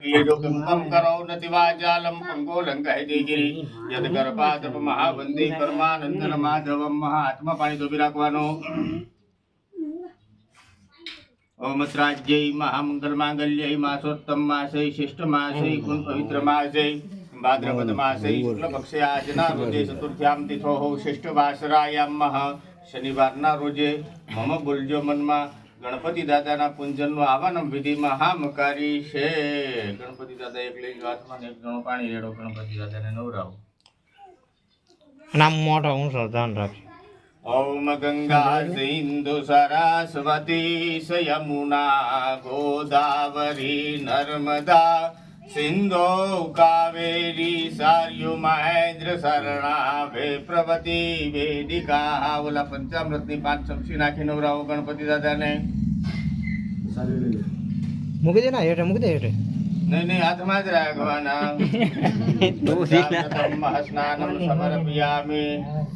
ीडोकं करो नतिवाचालं पंगोलं कहदेगिरी यद गर्भाद्रप महावंदे कर्मानंदन माधवम महात्मा पाणी तो રાખવાનો ओम श्राज्यै महामंगल मांगल्यै मासोत्तम मासे शिष्ट मासे गुण पवित्र मासे भाद्रपद मासे शुक्ल पक्षे આજના રોજે ચતુર્થ્યામ તિથો શ્રેષ્ઠ વાસરાયામ શનિવારના રોજે મમ બોલજો મનમાં ગણપતિ દાદાના પૂજનનો આવાનમ વિધિ મહામકારી છે. ગણપતિ દાદા એક લઈ હાથમાં એક ગણો પાણી રેડો, ગણપતિ દાદાને નવરાવો. નામ મોટો ઊંચો ધ્યાન રાખજો. ઓમ ગંગા સિંધુ સરસ્વતી યમુના ગોદાવરી નર્મદા સિંધો કાવેરી સાર્યુ મહેન્દ્ર શરણાવે પ્રવતી વેદિકા. ઓલા પંચામૃતની 5 ચમચી નાખી નવરાવો ગણપતિ દાદાને. મૂકી દે ના હેઠે, મૂકી દે હેઠે. નહીં હાથમાં જ રાખવાના. સ્નાનમ સમર્પયામિ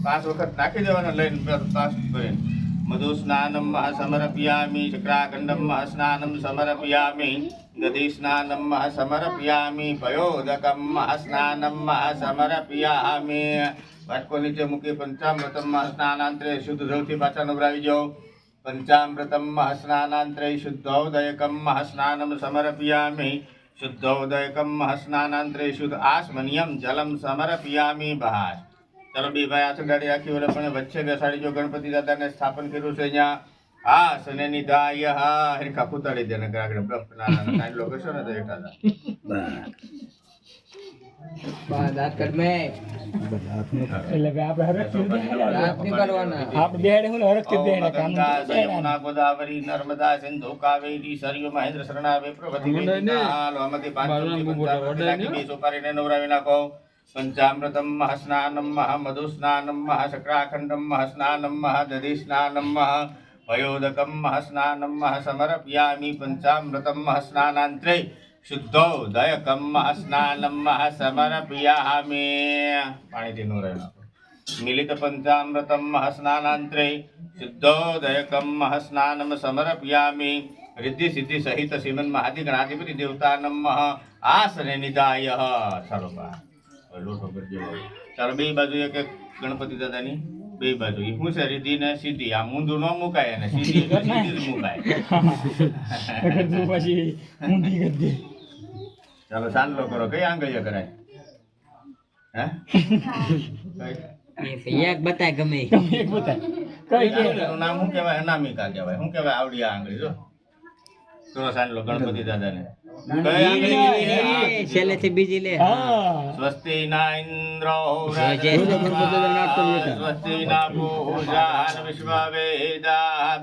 5 વખત નાખી દેવાના લઈને પાસ કરીને. મધુ સ્નાનમ સમર્પયામિ ચક્રાખંડમ સ્નાનમ સમર્પયામિ દધી સ્નાનમ સમર્પયામિ પયોદકમ સ્નાનમ સમર્પયામિ. વાટકો નીચે મૂકી પંચામૃતમ સ્નાનાંતરે શુદ્ધ જળથી પાછા નવરાવી જાઓ. પંચામૃતમ સ્નાનાંતરે શુદ્ધોદયકમ સ્નાનમ સમર્પયામિ શુદ્ધોદયકમ સ્નાનાંતરે શુદ્ધ આસમનિયમ જલમ સમર્પયામિ. બહાર ચાલો બે ભાઈ હાથ ગાડી રાખી ઓલે પણ વચ્ચે બેસાડી જો. ગણપતિ દાદાને સ્થાપન કર્યું છે અહીંયા. હા સને નિધાય હા હરખા કુતાડી દે ને આગળ બ્લફ નાના નાના લોકો છે ને તો એઠા બસ દાંત કર મે એટલે કે આપણે હરખથી દાંત નીકળવાના. આપણે બેડે હું હરખથી બેડે કામ યમુના ગોદાવરી નર્મદા સિંધુ કાવેરી સરયુ મહેન્દ્ર શરણાવે પ્રવતિ વેદિકા. લોમાંથી 5 બે સોપારીને નવરાવી નાખો. પંચામૃતમ સ્નાનમ મધુ સ્નાનમ શક્રાખંડમ સ્નાનમ દધી સ્નાનમ પયોદકમ સ્નાનમ સમર્પયામિ. પંચામૃતમ સ્નાનાંતરે શુદ્ધોદયકમ સ્નાનમ સમર્પયામિ. પાણીથી નવરાવી નાખો. મિલિત પંચામૃતમ સ્નાનાંતરે શુદ્ધોદયકમ સ્નાનમ સમર્પયામિ. રિદ્ધિ સિદ્ધિ સહિત શ્રીમન મહાદિ ગણાધિપતિ દેવતાનમ આસને નિધાય. ચાલો બા લોટો કરજો. ચાલો બે બાજુ એક એક ગણપતિ દાદાની બે બાજુ. એ શું છે રિદ્ધિ ને સિદ્ધિ. આ મૂંધું ન મુકાય અને સીધી સીધી જ મુકાય. ચાલો ચાંદલો કરો. કઈ આંગળીઓ કરાય? એક બતાય ગમે એક બતાય. એનું નામ શું કહેવાય? અનામિકા કહેવાય. શું કહેવાય? આવડી આ આંગળી જો. કરો ચાંદલો ગણપતિ દાદાને. છેલ્લેથી બીજી લે. સ્વસ્તિ ના ઇન્દ્રો સ્વસ્તિ ના પૂજા વિશ્વવેદા.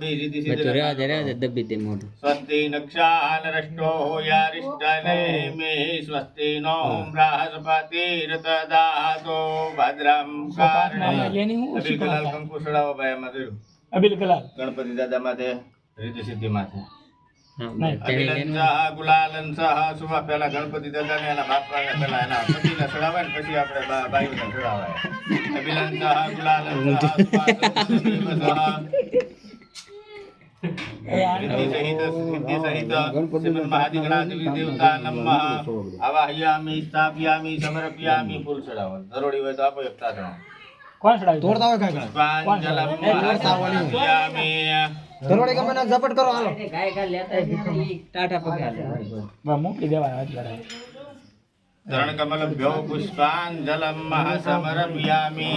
સ્વસ્તિ નક્ષાન રષ્ટો યારિષ્ટને મે. સ્વસ્તિ નો બૃહસ્પતિર્તદાતો ભદ્રમ કારણે. અબિલ કલાલ કંકુ સડાવો ભાઈ. એમાં જોયું અબિલ કલાલ ગણપતિ દાદા માથે રિદ્ધિ સિદ્ધિ માથે ગુલાલન શુભ. પેલા ગણપતિ દાદા ને એના બાપા પેલા એના પતિને ચડાવાય ને પછી આપણે ભાઈને ચડાવાય. અભિલન ગુલાલન આવાહયામિ સ્થાપયામિ સમર્પયામિ. ફૂલ ચડાવો. ધરોડી હોય તો આપો એક તાતણો. કોણ ચડાવ્યું? તોડતા હોય કાંઈ પાંજલમ સમર્પયામિ. ધરોડી ગમે ને ઝપટ કરો હાલો. ગાય ગા લેતા ટાટા પગાલે બા મૂકી દેવાય અત્યારે. ધરણ કમલ ભ્યો પુષ્પાંજલમ સમર્પયામિ.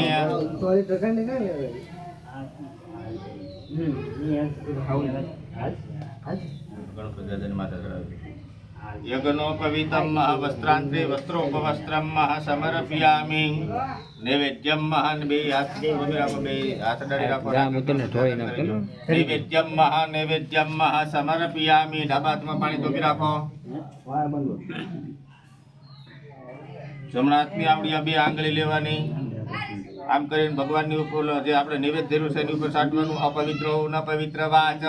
ગણપતિ દાદાની માતા ચડાવી. યજ્ઞોપવિતમ વસ્ત્રાંતે વસ્ત્રોપવસ્ત્રમ સમર્પયામિ. નૈવેદ્યમ બે હાથ ડાળી રાખો. નૈવેદ્યમ સમર્પયામિ. ડાબા હાથમાં પાણી ધોકી રાખો. જમણા હાથની આવડી બે આંગળી લેવાની. આમ કરીને ભગવાનની ઉપર જે આપણે નૈવેદ્ય ધર્યું છે એની ઉપર સાટવાનું. અપવિત્રો ન પવિત્ર વાચ.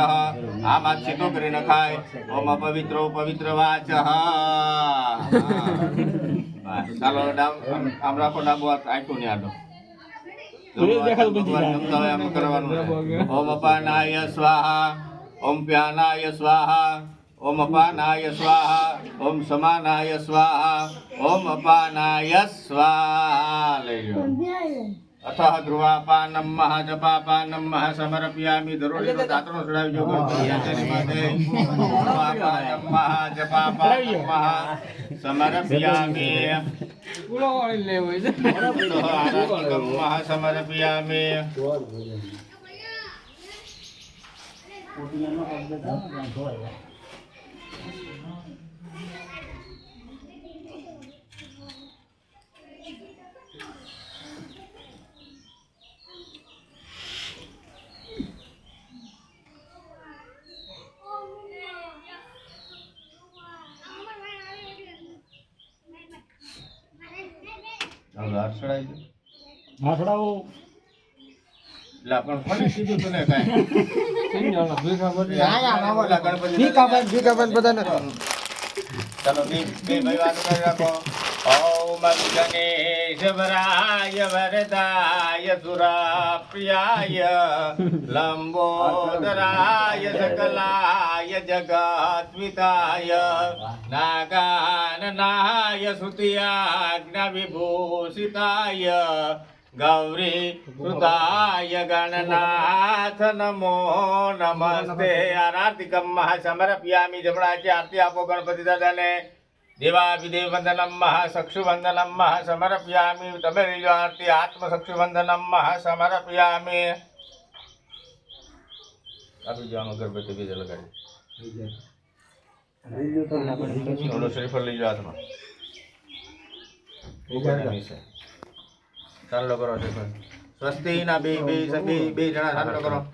આમ હાથ સીધો કરી નખાય. ઓમ અપવિત્રો પવિત્ર વાચ. ચાલો આમ રાખો. ડાબો હાથ આંખો ને આડો. ભગવાન ગમતા હોય આમ કરવાનું. ઓમ અપાનાય સ્વાહા. ઓમ પ્યાનાય સ્વાહા. ઓમ અપાનાય સ્વાહા ઓમ સમાનાય સ્વાહા ઓમ અપાનાય સ્વાહા લઈ લો અથઃ ધ્રુવાપાનમ મહાજપાપાનમ મહાસમર્પયામિ દરોડીનો દાંતણો ચડાવી જો ગણપતિ આચાર્ય માથે ધ્રુવાપાનમ મહાજપાપાનમ મહાસમર્પયામિ પૂરો વાળી લેવો છે આરાધિકમ મહાસમર્પયામિ ચડાવી દો હા છોડાવો એટલે પણ કોને કીધું તને કાંઈ ચાલો બે ભાઈ વાત કરી રાખો ઓમ ગણેશવરાય વરદાય સુરાપ્રિયાય લંબોદરાય સકલાય જગત્વિતાય નાગાનનાય શ્રુતિયાજ્ઞ વિભૂષિતાય ગૌરી સુતાય ગણનાથ નમો નમસ્તે આરાધિકમ મહાસમર્પયામિ જમણાથી આરતી આપો ગણપતિ દાદાને દેવાભિદેવ વંદનમ મહાચક્ષુ વંદનમ મહાસમર્પયામિ તમે લઈ લો આરતી આત્મચક્ષુ વંદનમ મહાસમર્પયામિ આપી જો આમાં ગણપતિ બીજે લગાડી થોડો શ્રીફળ લઈ જાઓ હાથમાં ચાલો કરો સ્વસ્તિ ના બે જણા ચાલો કરો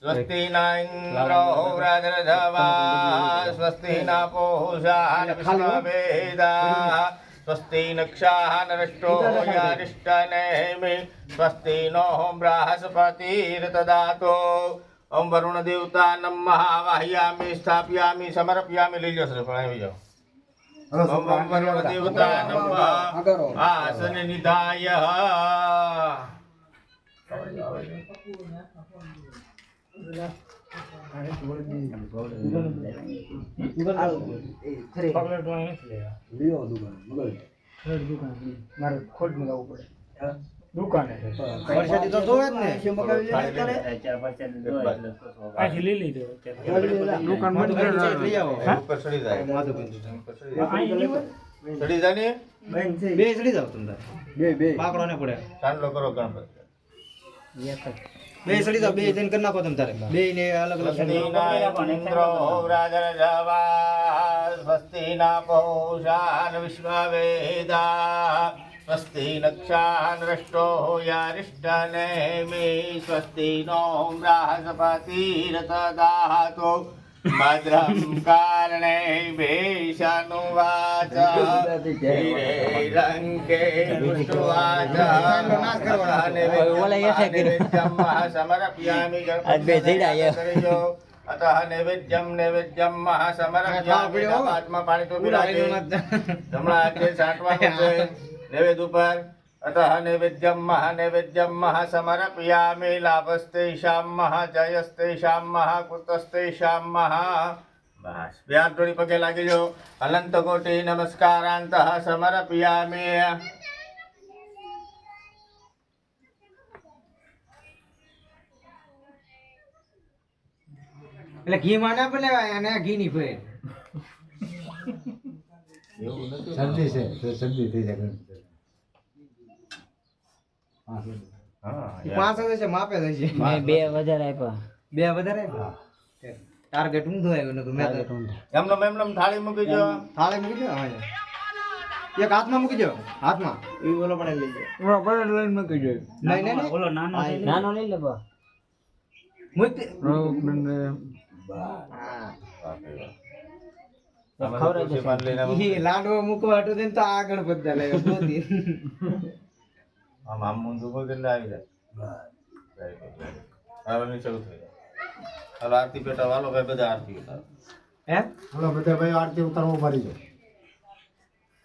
સ્વસ્તિ ના ઇન્દ્રો વ્રાજરધવા સ્વસ્તિ ના પૂષા વિશ્વવેદા સ્વસ્તિ નક્ષાન રષ્ટો યારિષ્ટનેમિ સ્વસ્તિ નો બૃહસ્પતિર્દદાતો ઓમ વરુણ દેવતા નમઃ વાહયામિ સ્થાપયામિ સમર્પયામિ લઈ લો શ્રીફળ આવી જાઓ ઓમ વરુણ દેવતા નમઃ આસન નિધાય દુકાને પરસાદી તો જોવે જ ને આથી લઈ લીધો દુકાન બંધ કરી લઈ આવો ઉપર ચડી જાય ચડી જાય ને બે ચડી જાવ તમે બે પાકડો ને પડે ચાંદલો કરો ગણપતિ બે ચડી જાવ બે જણ કરી નાખો તમે તારે બે ને અલગ અલગ ઇન્દ્રો વ્રાજરધવા સ્વસ્તિ ના પૂષાન વિશ્વવેદા સ્વસ્તિ નક્ષાન રષ્ટો યારિષ્ટનેમિ સ્વસ્તિ નો બૃહસ્પતિર્દદાતો ભદ્રં કારણે ભેષાનુવાચ હિરંકે દૃષ્ટવાચ નૈવેદ્યમ મહાસમર્પયામિ ગણપતિ અતઃ નૈવેદ્યમ મહાસમર્પયામિ હાથમાં પાણી તો પીરાજો જમણા હાથે છાંટવાનું છે નૈવેદ્ય ઉપર અતઃ નૈવેદ્યમ મહાસમર્પયામિ લાભસ્તેષાં મહાજયસ્તેષાં મહાકૃતસ્તેષાં મહા બસ બે હાથ જોડી પગે લાગી જો અનંત કોટી નમસ્કારાંતઃ સમર્પયામિ એટલે ઘી માં ના બનાવાય અને ઘી ની ફરે શરદી છે તો શરદી થઈ જાય પાંચ છે માપે થાય છે બે વધારે આપ્યા બે વધારે ટાર્ગેટ ઊંધો આવ્યો નકર મેં એમનો થાળી મૂકી જો થાળે મૂકી દો હા એક હાથમાં મૂકી દો હાથમાં એ ઓલો પણ લઈ જાય ઓલો પણ લઈને મૂકી દો નહીં ઓલો નાનો લઈ લે બા મૂકી લાડવો મૂકવા હતું ને તો આગળ બધા લઈ ગયો આમ મૂંધું કોઈ કેટલા આવી જાય હવે નીચે ઉતરી જાય હાલો આરતી પેટા વાલો ભાઈ બધા આરતી ઉતારો હે હાલો બધા ભાઈ આરતી ઉતારવા મારી જાય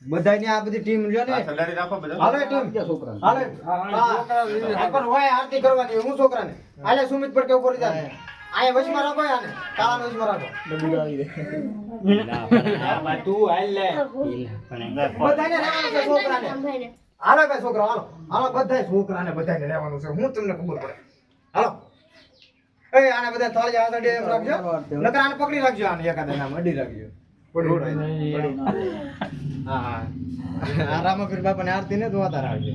બધાની આ બધી ટીમ જો ને આ સલાડી રાખો બધા હાલો ટીમ છોકરા હાલે પણ હોય આરતી કરવાની હું છોકરાને હાલે સુમિત પડકે ઉપર જા આયા વચમાં રાખો આને તાળાને વચમાં રાખો ડબી આવી દે તું હાલ લે બધાને રહેવાનું છે છોકરાને હાલો ભાઈ છોકરા હાલો બધાય છોકરાને બધાને રહેવાનું છે હું તમને ખબર પડે હાલો એ આને બધા થાળી આદડે એમ રાખજો નકર આને પકડી રાખજો આને એકાદે નામ અડી રાખજો હા આ રામપીર બાપાને આરતી ને જોતા રાખજો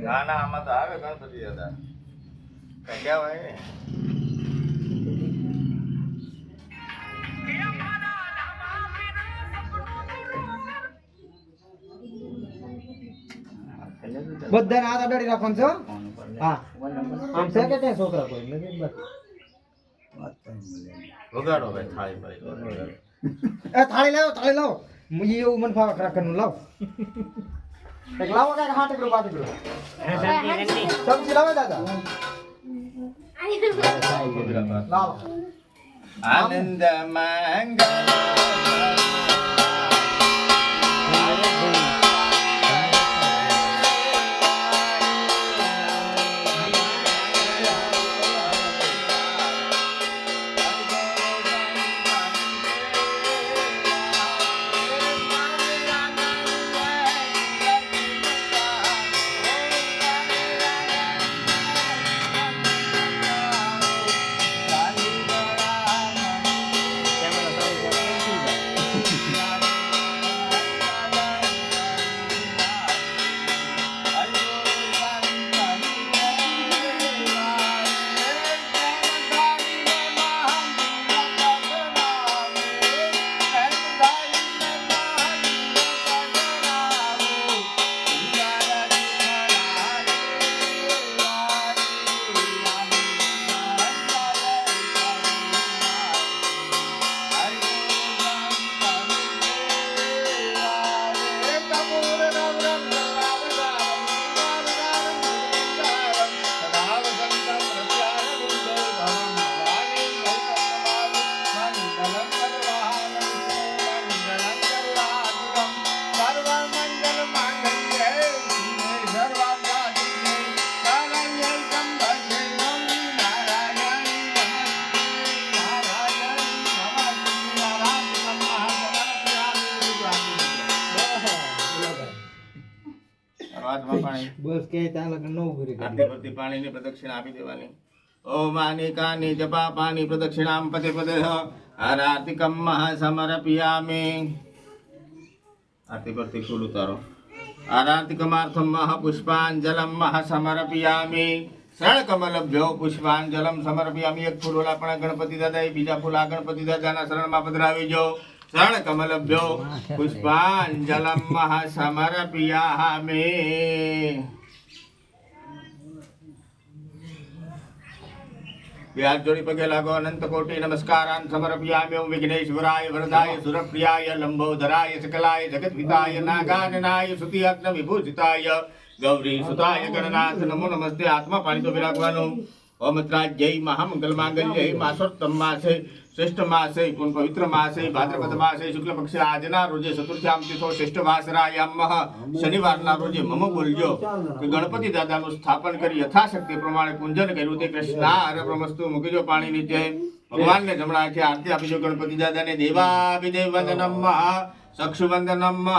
ના ના આમાં તો આવે ગણપતિ દાદા કઈ કહેવાય ને બધાને હાથ અડાડી રાખવાનું છે હો? હા આમ છે કે ત્યાં છોકરા કોઈ નથી બસ વગાડો ભાઈ થાળી ભાઈ એ થાળી લાવો મુજી એવું મન ફાવે ખરાકરનું લાવ એક લાવો કાંઈક હાથ એકડું બાટ એકડું સબ્જી લાવે દાદા લાવો આનંદ મંગલ બસ કે ત્યાં લગન નો ઉભી રહી આરતી પરથી પાણીની પ્રદક્ષિણા આપી દેવાની ઓમ આની કાની જપા પાણી પ્રદક્ષિણામ પદે પદે આરતિકમ સમર્પયામિ આરતી પરથી ફૂલ ઉતારો આરતિકમાર્થમ પુષ્પાંજલમ સમર્પયામિ શરણ કમલભ્યો પુષ્પાંજલમ સમર્પયામિ એક ફૂલ ઓલા પણ ગણપતિ દાદા બીજા ફૂલ આ ગણપતિ દાદાના શરણમાં પધરાવી જો શરણ કમલભ્યો પુષ્પાંજલમ સમર્પયામિ બે હાથ જોડી પગે લાગો અનંત કોટી નમસ્કારાન સમર્પયામિ ઓમ વિઘ્નેશ્વરાય વરદાય સુરપ્રિયાય લંબોદરાય સકલાય જગદ્વિતાય નાગાનનાય સુતિ અગ્ન વિભૂષિતાય ગૌરી સુતાય ગણનાથ નમો નમસ્તે આત્મા પાણી તો વિરાગવાનું ઓમ ત્રાજ્ય મહામંગલ માંગલ્ય માસોત્તમ માસે શ્રેષ્ઠ માસે પૂર્ણ પવિત્ર માસે ભાદ્રપદ માસે શુક્લ પક્ષે આજના રોજે ચતુર્થ્યામ તિથો શ્રેષ્ઠ વાસરાયામ શનિવારના રોજે મમ બોલજો કે ગણપતિ દાદાનું સ્થાપન કરી યથાશક્તિ પ્રમાણે પૂજન કર્યું તે કૃષ્ણાર્પણમસ્તુ મૂકીજો પાણી નીચે ભગવાનને જમણા છે આરતી આપીજો ગણપતિ દાદાને દેવાભિદેવ વંદનમ ચક્ષુ વંદનમ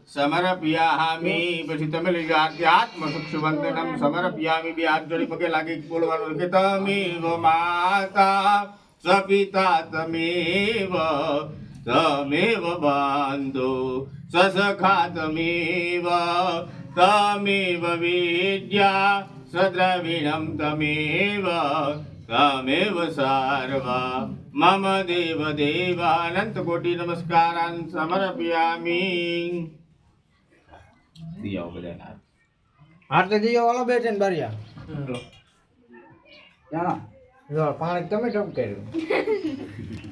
સમર્પયામિ પછી તમે લઈ આરતી આત્મ ચક્ષુ વંદનમ સમર્પયામિ બે હાથ જોડી પગે લાગી બોલવાનું કે તમેવ માતા સપિતા તમેવ બાંધો સસખા તમેવ વિદ્યા સદ્રવિણમ તમેવ સાર્વા મમ દેવ દેવ અનંત કોટી નમસ્કારાન સમર્પયામિ દિયાઓ બધાના હાથ તો દીયો વાળો બેઠે ને બારિયા ક્યાં પાણી તમે ટપ કર્યું